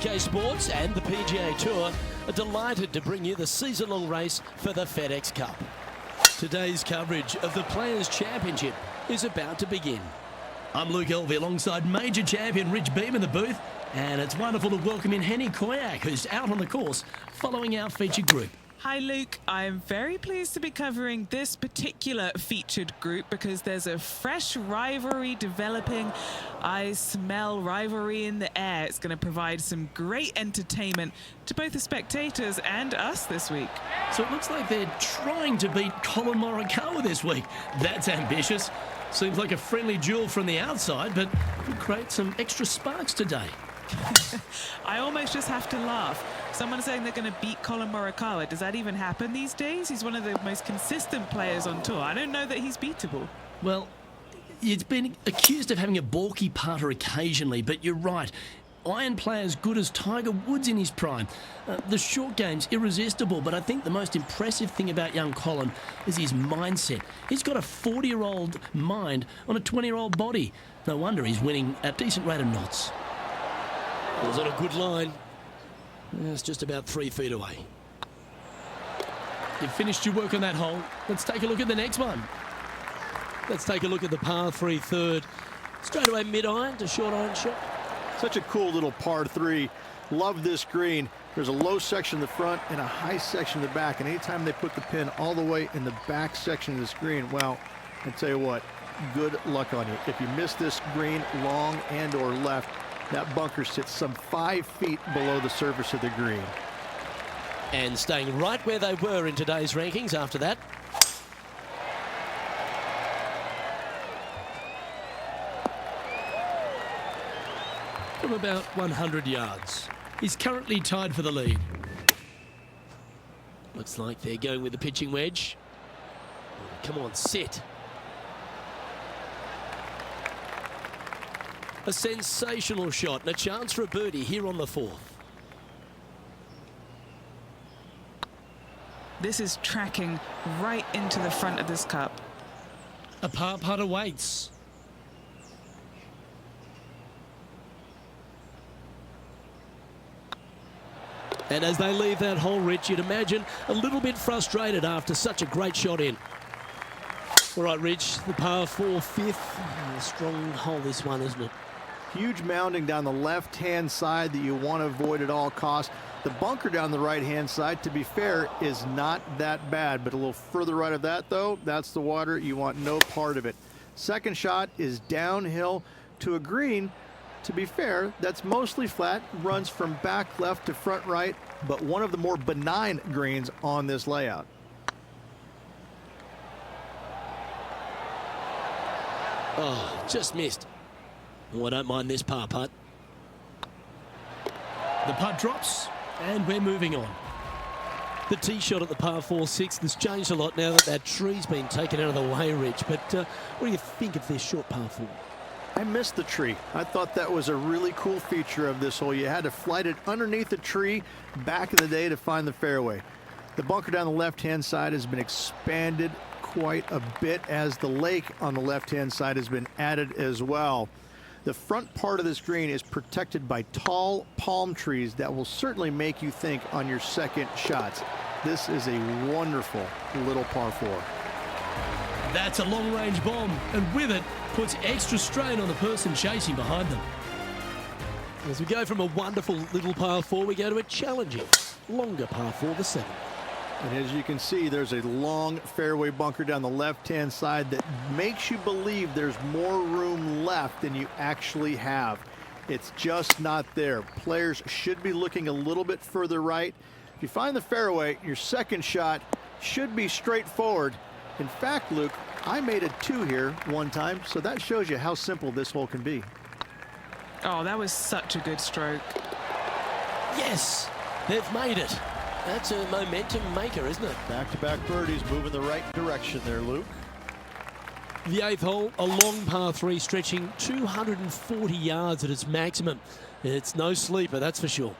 UK Sports and the PGA Tour are delighted to bring you the season-long race for the FedEx Cup. Today's coverage of the Players' Championship is about to begin. I'm Luke Elvey alongside major champion Rich Beam in the booth, and it's wonderful to welcome in Henny Koyak, who's out on the course following our featured group. Hi Luke, I am very pleased to be covering this particular featured group because there's a fresh rivalry developing. I smell rivalry in the air. It's going to provide some great entertainment to both the spectators and us this week. So it looks like they're trying to beat Colin Morikawa this week. That's ambitious. Seems like a friendly duel from the outside, but could create some extra sparks today. I almost just have to laugh. Someone saying they're going to beat Colin Morikawa. Does that even happen these days? He's one of the most consistent players on tour. I don't know that he's beatable. Well, he's been accused of having a balky putter occasionally, but you're right. Iron player as good as Tiger Woods in his prime. The short game's irresistible, but I think the most impressive thing about young Colin is his mindset. He's got a 40-year-old mind on a 20-year-old body. No wonder he's winning at a decent rate of knots. Was on a good line. It's just about 3 feet away. You've finished your work on that hole. Let's take a look at the next one. Let's take a look at the par 3 third. Straight away mid-iron to short iron shot. Such a cool little par 3. Love this green. There's a low section in the front and a high section in the back. And anytime they put the pin all the way in the back section of this green, well, I tell you what, good luck on you. If you miss this green long and or left, that bunker sits some 5 feet below the surface of the green. And staying right where they were in today's rankings after that. From about 100 yards. He's currently tied for the lead. Looks like they're going with the pitching wedge. Come on, sit. A sensational shot and a chance for a birdie here on the 4th. This is tracking right into the front of this cup. A par putt awaits. And as they leave that hole, Rich, you'd imagine a little bit frustrated after such a great shot in. All right, Rich, the par 4 5th. A strong hole this one, isn't it? Huge mounding down the left-hand side that you want to avoid at all costs. The bunker down the right-hand side, to be fair, is not that bad. But a little further right of that, though, that's the water. You want no part of it. Second shot is downhill to a green. To be fair, that's mostly flat, runs from back left to front right, but one of the more benign greens on this layout. Oh, just missed. Oh, I don't mind this par putt. The putt drops, and we're moving on. The tee shot at the par 4 6th has changed a lot now that that tree's been taken out of the way, Rich. But what do you think of this short par 4? I missed the tree. I thought that was a really cool feature of this hole. You had to flight it underneath the tree back in the day to find the fairway. The bunker down the left-hand side has been expanded quite a bit as the lake on the left-hand side has been added as well. The front part of this green is protected by tall palm trees that will certainly make you think on your second shots. This is a wonderful little par 4. That's a long-range bomb, and with it, puts extra strain on the person chasing behind them. As we go from a wonderful little par 4, we go to a challenging, longer par 4, the 7th. And as you can see, there's a long fairway bunker down the left-hand side that makes you believe there's more room left than you actually have. It's just not there. Players should be looking a little bit further right. If you find the fairway, your second shot should be straightforward. In fact, Luke, I made a 2 here one time, so that shows you how simple this hole can be. Oh, that was such a good stroke. Yes, they've made it. That's a momentum maker, isn't it? Back-to-back birdies moving the right direction there, Luke. The 8th hole, a long par 3 stretching 240 yards at its maximum. It's no sleeper, that's for sure.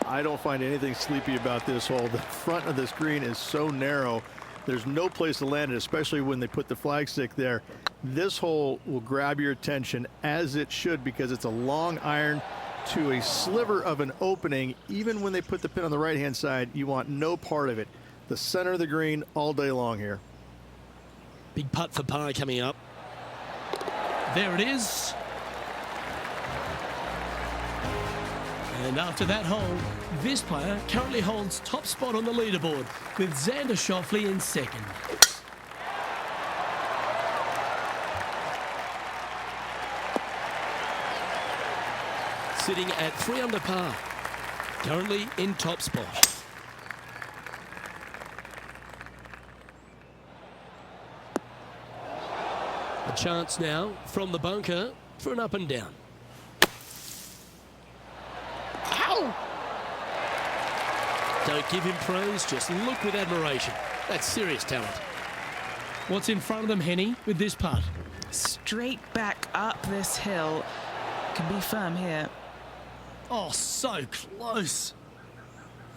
I don't find anything sleepy about this hole. The front of this green is so narrow. There's no place to land it, especially when they put the flagstick there. This hole will grab your attention, as it should, because it's a long iron to a sliver of an opening. Even when they put the pin on the right-hand side, you want no part of it. The center of the green all day long here. Big putt for par coming up. There it is. And after that hole, this player currently holds top spot on the leaderboard with Xander Schauffele in second. Sitting at 3 under par, currently in top spot. A chance now from the bunker for an up and down. Ow! Don't give him praise, just look with admiration. That's serious talent. What's in front of them, Henny, with this putt? Straight back up this hill. Can be firm here. Oh, so close.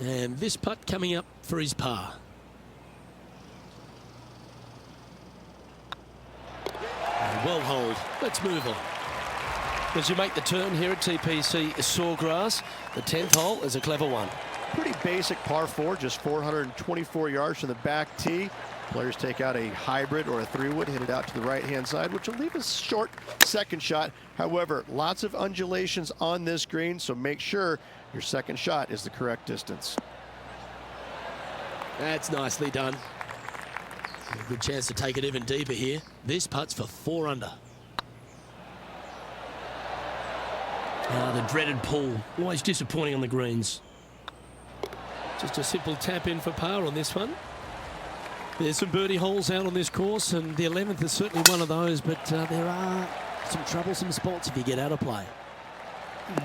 And this putt coming up for his par. And well holed. Let's move on. As you make the turn here at TPC Sawgrass, the 10th hole is a clever one. Pretty basic par 4, just 424 yards from the back tee. Players take out a hybrid or a 3-wood, hit it out to the right-hand side, which will leave a short second shot. However, lots of undulations on this green, so make sure your second shot is the correct distance. That's nicely done. A good chance to take it even deeper here. This putt's for 4 under. Ah, the dreaded pull. Always disappointing on the greens. Just a simple tap in for par on this one. There's some birdie holes out on this course, and the 11th is certainly one of those, but there are some troublesome spots if you get out of play.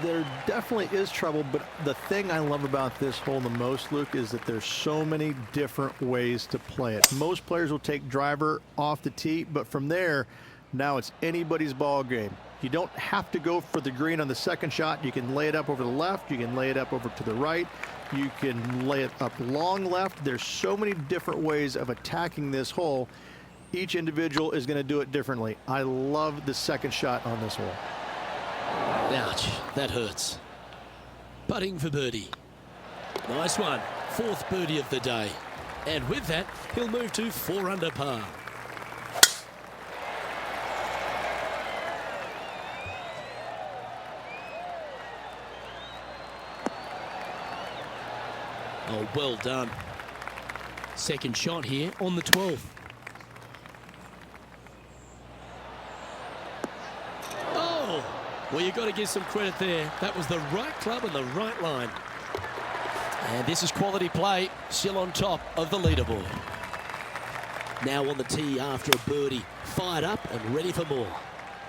There definitely is trouble, but the thing I love about this hole the most, Luke, is that there's so many different ways to play it. Most players will take driver off the tee, but from there, now it's anybody's ball game. You don't have to go for the green on the second shot. You can lay it up over the left. You can lay it up over to the right. You can lay it up long left. There's so many different ways of attacking this hole. Each individual is going to do it differently. I love the second shot on this hole. Ouch, that hurts. Putting for birdie. Nice one. 4th birdie of the day. And with that, he'll move to 4 under par. Oh, well done. Second shot here on the 12th. Oh, well, you've got to give some credit there. That was the right club and the right line. And this is quality play, still on top of the leaderboard. Now on the tee after a birdie, fired up and ready for more.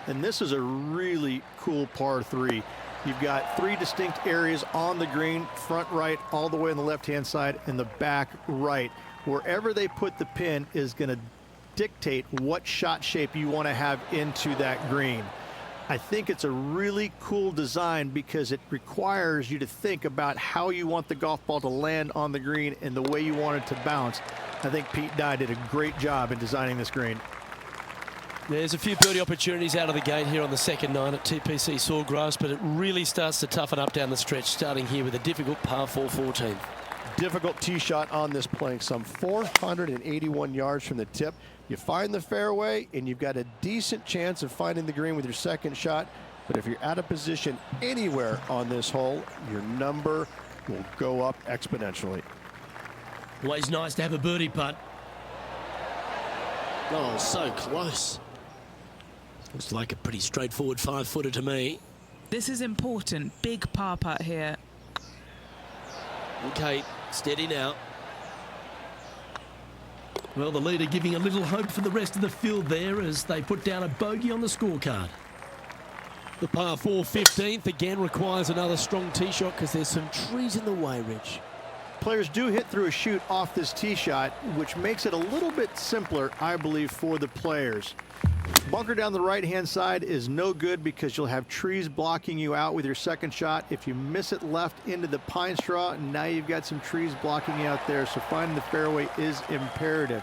And this is a really cool par 3. You've got 3 distinct areas on the green, front right, all the way on the left-hand side, and the back right. Wherever they put the pin is going to dictate what shot shape you want to have into that green. I think it's a really cool design because it requires you to think about how you want the golf ball to land on the green and the way you want it to bounce. I think Pete Dye did a great job in designing this green. There's a few birdie opportunities out of the gate here on the second 9 at TPC Sawgrass, but it really starts to toughen up down the stretch, starting here with a difficult par 4 14. Difficult tee shot on this playing, some 481 yards from the tip. You find the fairway, and you've got a decent chance of finding the green with your second shot. But if you're out of position anywhere on this hole, your number will go up exponentially. Always nice to have a birdie putt. Oh, so close. Looks like a pretty straightforward 5-footer to me. This is important. Big par putt here. Okay, steady now. Well, the leader giving a little hope for the rest of the field there as they put down a bogey on the scorecard. The par 4 15th again requires another strong tee shot because there's some trees in the way, Rich. Players do hit through a chute off this tee shot, which makes it a little bit simpler, I believe, for the players. Bunker down the right-hand side is no good because you'll have trees blocking you out with your second shot. If you miss it left into the pine straw, now you've got some trees blocking you out there, so finding the fairway is imperative.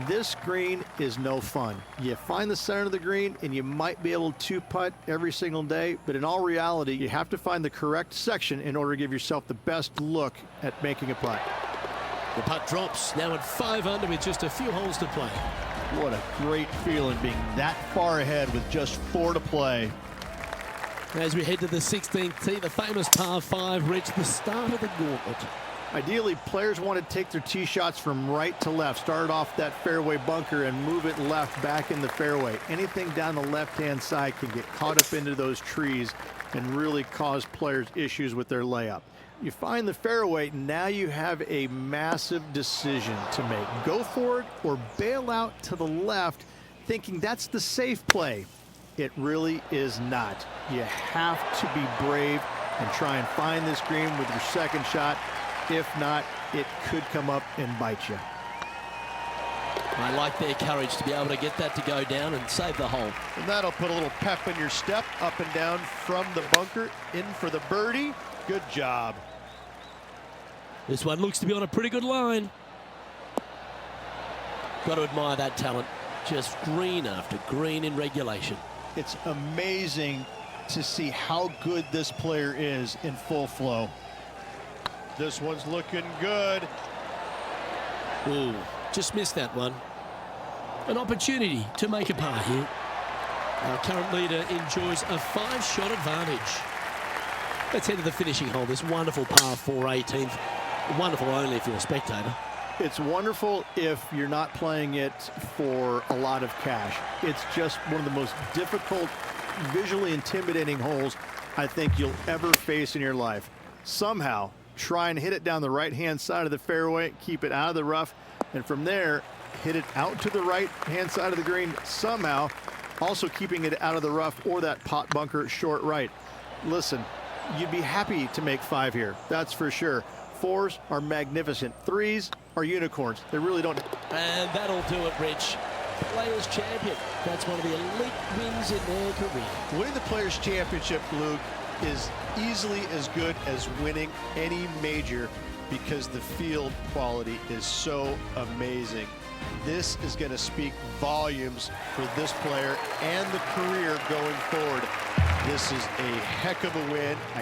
This green is no fun. You find the center of the green and you might be able to putt every single day, but in all reality, you have to find the correct section in order to give yourself the best look at making a putt. The putt drops now at 5 under with just a few holes to play. What a great feeling being that far ahead with just 4 to play. As we head to the 16th tee, the famous par 5 reached the start of the gauntlet. Ideally, players want to take their tee shots from right to left, start off that fairway bunker and move it left back in the fairway. Anything down the left-hand side can get caught up into those trees and really cause players issues with their layup. You find the fairway, now you have a massive decision to make. Go for it or bail out to the left, thinking that's the safe play. It really is not. You have to be brave and try and find this green with your second shot. If not, it could come up and bite you. I like their courage to be able to get that to go down and save the hole. And that'll put a little pep in your step, up and down from the bunker, in for the birdie. Good job. This one looks to be on a pretty good line. Got to admire that talent. Just green after green in regulation. It's amazing to see how good this player is in full flow. This one's looking good. Ooh, just missed that one. An opportunity to make a par here. Our current leader enjoys a 5-shot advantage. Let's head to the finishing hole. This wonderful par 4 18th. Wonderful only if you're a spectator. It's wonderful if you're not playing it for a lot of cash. It's just one of the most difficult, visually intimidating holes I think you'll ever face in your life. Somehow, try and hit it down the right-hand side of the fairway, keep it out of the rough, and from there, hit it out to the right-hand side of the green somehow, also keeping it out of the rough or that pot bunker short right. Listen, you'd be happy to make 5 here, that's for sure. 4s are magnificent. 3s are unicorns. They really don't. And that'll do it, Rich. Players Champion. That's one of the elite wins in their career. Winning the Players Championship, Luke, is easily as good as winning any major because the field quality is so amazing. This is going to speak volumes for this player and the career going forward. This is a heck of a win.